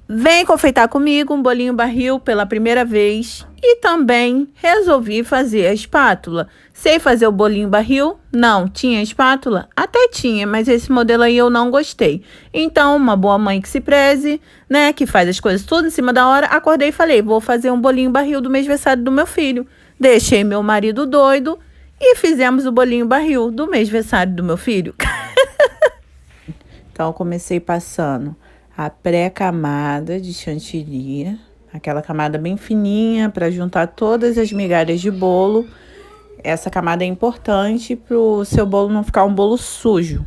Vem confeitar comigo um bolinho barril pela primeira vez e também resolvi fazer a espátula. Sei fazer o bolinho barril? Não. Tinha espátula? Até tinha, mas esse modelo aí eu não gostei. Então, uma boa mãe que se preze, né, que faz as coisas tudo em cima da hora, acordei e falei, vou fazer um bolinho barril do mêsversário do meu filho. Deixei meu marido doido e fizemos o bolinho barril do mêsversário do meu filho. Então, eu comecei passando a pré-camada de chantilly, aquela camada bem fininha para juntar todas as migalhas de bolo. Essa camada é importante para o seu bolo não ficar um bolo sujo.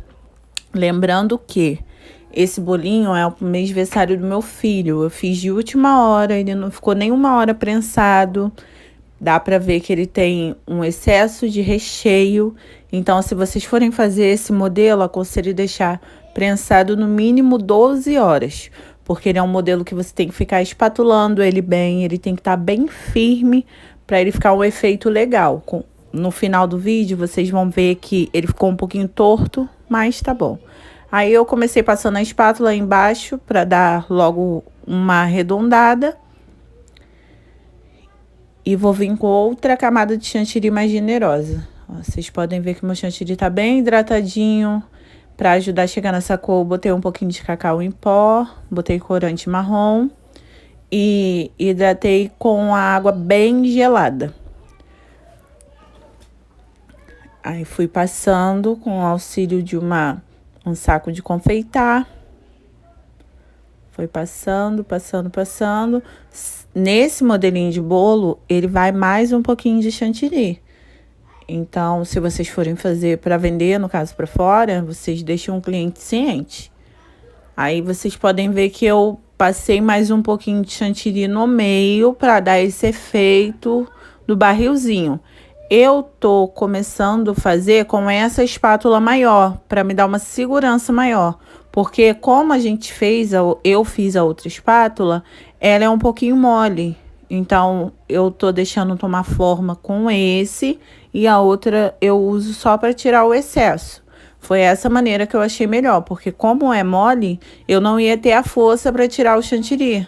Lembrando que esse bolinho é o mêsversário do meu filho. Eu fiz de última hora, ele não ficou nem uma hora prensado. Dá para ver que ele tem um excesso de recheio. Então, se vocês forem fazer esse modelo, aconselho deixar prensado no mínimo 12 horas. Porque ele é um modelo que você tem que ficar espatulando ele bem. Ele tem que estar bem firme para ele ficar um efeito legal. No final do vídeo, vocês vão ver que ele ficou um pouquinho torto, mas tá bom. Aí, eu comecei passando a espátula embaixo para dar logo uma arredondada. E vou vir com outra camada de chantilly mais generosa. Ó, vocês podem ver que meu chantilly tá bem hidratadinho. Para ajudar a chegar nessa cor, botei um pouquinho de cacau em pó. Botei corante marrom. E hidratei com a água bem gelada. Aí fui passando com o auxílio de um saco de confeitar. Foi passando, passando, passando. Nesse modelinho de bolo, ele vai mais um pouquinho de chantilly. Então, se vocês forem fazer para vender, no caso para fora, vocês deixam o cliente ciente. Aí vocês podem ver que eu passei mais um pouquinho de chantilly no meio para dar esse efeito do barrilzinho. Eu tô começando a fazer com essa espátula maior, para me dar uma segurança maior. Porque como a gente fez, eu fiz a outra espátula, ela é um pouquinho mole. Então, eu tô deixando tomar forma com esse e a outra eu uso só para tirar o excesso. Foi essa maneira que eu achei melhor, porque como é mole, eu não ia ter a força para tirar o chantilly.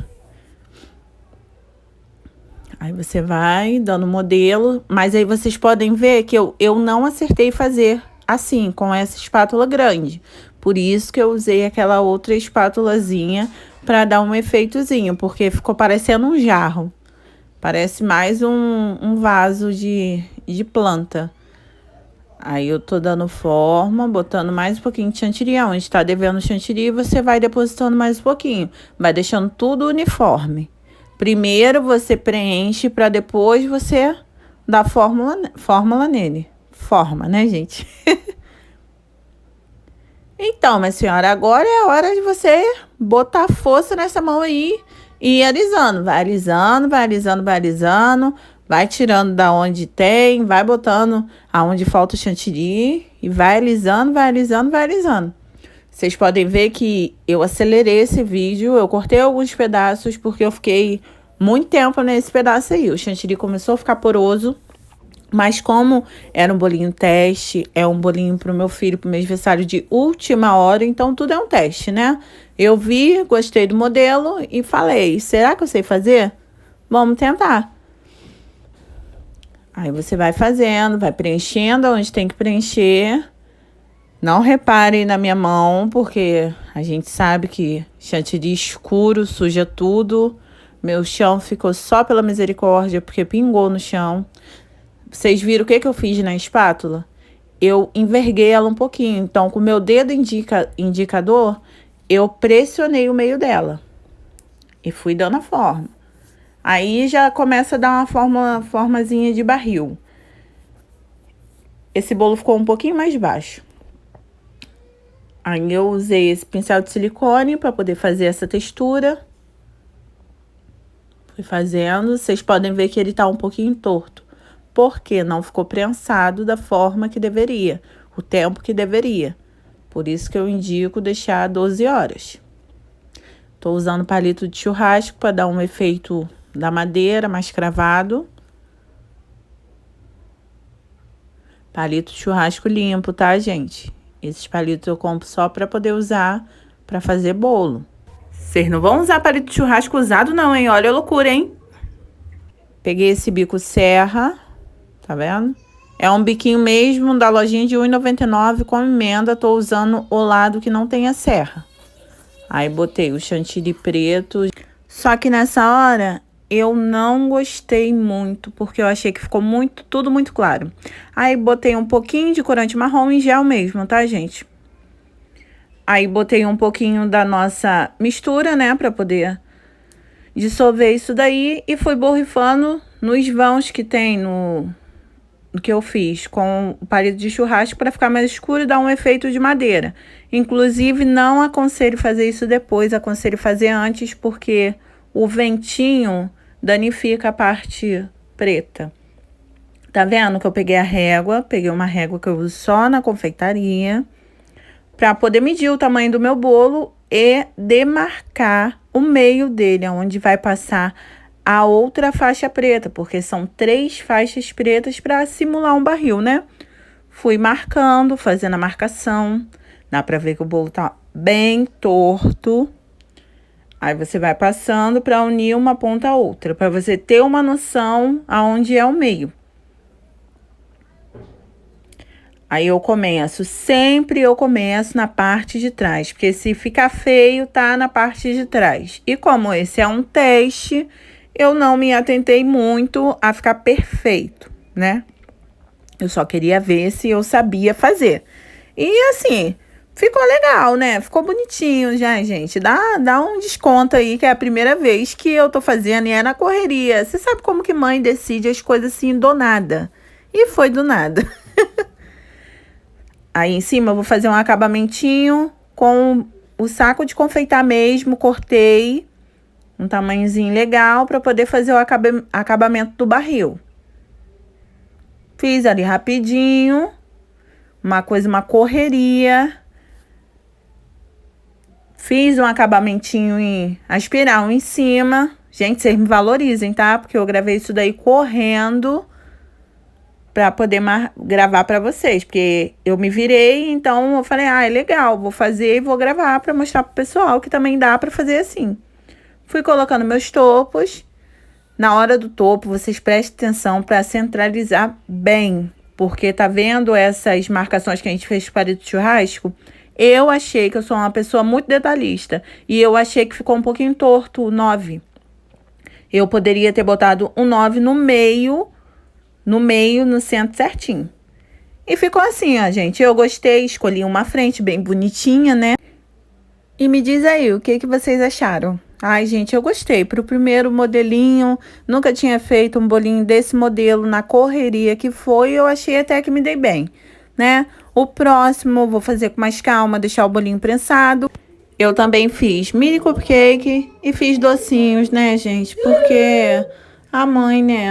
Aí você vai dando modelo, mas aí vocês podem ver que eu não acertei fazer assim, com essa espátula grande. Por isso que eu usei aquela outra espátulazinha para dar um efeitozinho, porque ficou parecendo um jarro. Parece mais um vaso de planta. Aí eu tô dando forma, botando mais um pouquinho de chantilly. Onde tá devendo chantilly, você vai depositando mais um pouquinho. Vai deixando tudo uniforme. Primeiro você preenche para depois você dar fórmula nele. Forma, né, gente? Então, minha senhora, agora é a hora de você botar força nessa mão aí e ir alisando. Vai alisando, vai alisando, vai alisando. Vai tirando da onde tem, vai botando aonde falta o chantilly e vai alisando, vai alisando, vai alisando. Vocês podem ver que eu acelerei esse vídeo, eu cortei alguns pedaços porque eu fiquei muito tempo nesse pedaço aí. O chantilly começou a ficar poroso, mas como era um bolinho teste, é um bolinho pro meu filho, pro meu aniversário de última hora, então tudo é um teste, né? Eu vi, gostei do modelo e falei, será que eu sei fazer? Vamos tentar. Aí você vai fazendo, vai preenchendo onde tem que preencher. Não reparem na minha mão, porque a gente sabe que chantilly escuro suja tudo. Meu chão ficou só pela misericórdia, porque pingou no chão. Vocês viram o que eu fiz na espátula? Eu enverguei ela um pouquinho. Então, com o meu dedo indicador, eu pressionei o meio dela. E fui dando a forma. Aí já começa a dar uma formazinha de barril. Esse bolo ficou um pouquinho mais baixo. Aí eu usei esse pincel de silicone para poder fazer essa textura. Fui fazendo. Vocês podem ver que ele tá um pouquinho torto. Porque não ficou prensado da forma que deveria. O tempo que deveria. Por isso que eu indico deixar 12 horas. Tô usando palito de churrasco para dar um efeito da madeira mais cravado. Palito de churrasco limpo, tá, gente? Esses palitos eu compro só para poder usar para fazer bolo. Vocês não vão usar palito de churrasco usado não, hein? Olha a loucura, hein? Peguei esse bico serra, tá vendo? É um biquinho mesmo da lojinha de R$1,99 com emenda. Tô usando o lado que não tem a serra. Aí botei o chantilly preto. Só que nessa hora eu não gostei muito, porque eu achei que ficou tudo muito claro. Aí botei um pouquinho de corante marrom em gel mesmo, tá, gente? Aí botei um pouquinho da nossa mistura, né, pra poder dissolver isso daí. E fui borrifando nos vãos que tem no que eu fiz com o palito de churrasco para ficar mais escuro e dar um efeito de madeira. Inclusive, não aconselho fazer isso depois, aconselho fazer antes, porque o ventinho danifica a parte preta. Tá vendo que eu peguei peguei uma régua que eu uso só na confeitaria, para poder medir o tamanho do meu bolo e demarcar o meio dele, onde vai passar a outra faixa preta, porque são 3 faixas pretas para simular um barril, né? Fui marcando, fazendo a marcação. Dá para ver que o bolo tá bem torto. Aí você vai passando para unir uma ponta a outra, para você ter uma noção aonde é o meio. Aí sempre eu começo na parte de trás, porque se ficar feio, tá na parte de trás. E como esse é um teste, eu não me atentei muito a ficar perfeito, né? Eu só queria ver se eu sabia fazer. E assim, ficou legal, né? Ficou bonitinho já, gente. Dá um desconto aí, que é a primeira vez que eu tô fazendo e é na correria. Você sabe como que mãe decide as coisas assim do nada. E foi do nada. Aí em cima eu vou fazer um acabamentinho com o saco de confeitar mesmo. Cortei um tamanhozinho legal para poder fazer o acabamento do barril. Fiz ali rapidinho, uma correria. Fiz um acabamentinho em espiral em cima. Gente, vocês me valorizem, tá? Porque eu gravei isso daí correndo para poder gravar para vocês, porque eu me virei, então eu falei, é legal, vou fazer e vou gravar para mostrar pro pessoal que também dá para fazer assim. Fui colocando meus topos. Na hora do topo, vocês prestem atenção para centralizar bem, porque tá vendo essas marcações que a gente fez para o churrasco? Eu achei que eu sou uma pessoa muito detalhista e eu achei que ficou um pouquinho torto o 9. Eu poderia ter botado um 9 no meio, no centro certinho. E ficou assim, ó, gente. Eu gostei, escolhi uma frente bem bonitinha, né? E me diz aí, o que vocês acharam? Ai, gente, eu gostei. Pro primeiro modelinho, nunca tinha feito um bolinho desse modelo na correria que foi, eu achei até que me dei bem, né? O próximo, vou fazer com mais calma, deixar o bolinho prensado. Eu também fiz mini cupcake e fiz docinhos, né, gente? Porque a mãe, né?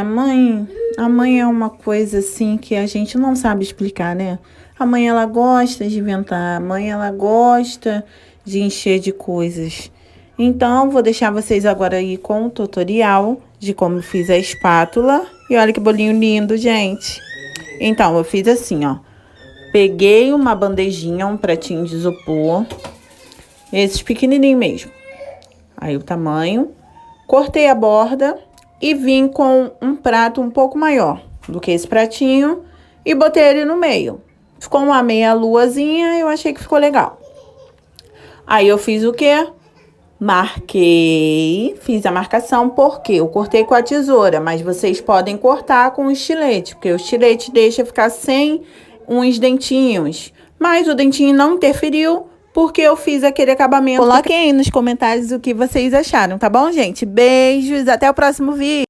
A mãe é uma coisa assim que a gente não sabe explicar, né? A mãe, ela gosta de inventar. A mãe, ela gosta de encher de coisas. Então, vou deixar vocês agora aí com o tutorial de como eu fiz a espátula. E olha que bolinho lindo, gente. Então, eu fiz assim, ó. Peguei uma bandejinha, um pratinho de isopor. Esses pequenininhos mesmo. Aí o tamanho. Cortei a borda e vim com um prato um pouco maior do que esse pratinho. E botei ele no meio. Ficou uma meia luazinha, eu achei que ficou legal. Aí eu fiz o quê? Marquei, fiz a marcação, porque eu cortei com a tesoura, mas vocês podem cortar com o estilete, porque o estilete deixa ficar sem uns dentinhos. Mas o dentinho não interferiu, porque eu fiz aquele acabamento. Coloquem aí nos comentários o que vocês acharam, tá bom, gente? Beijos, até o próximo vídeo.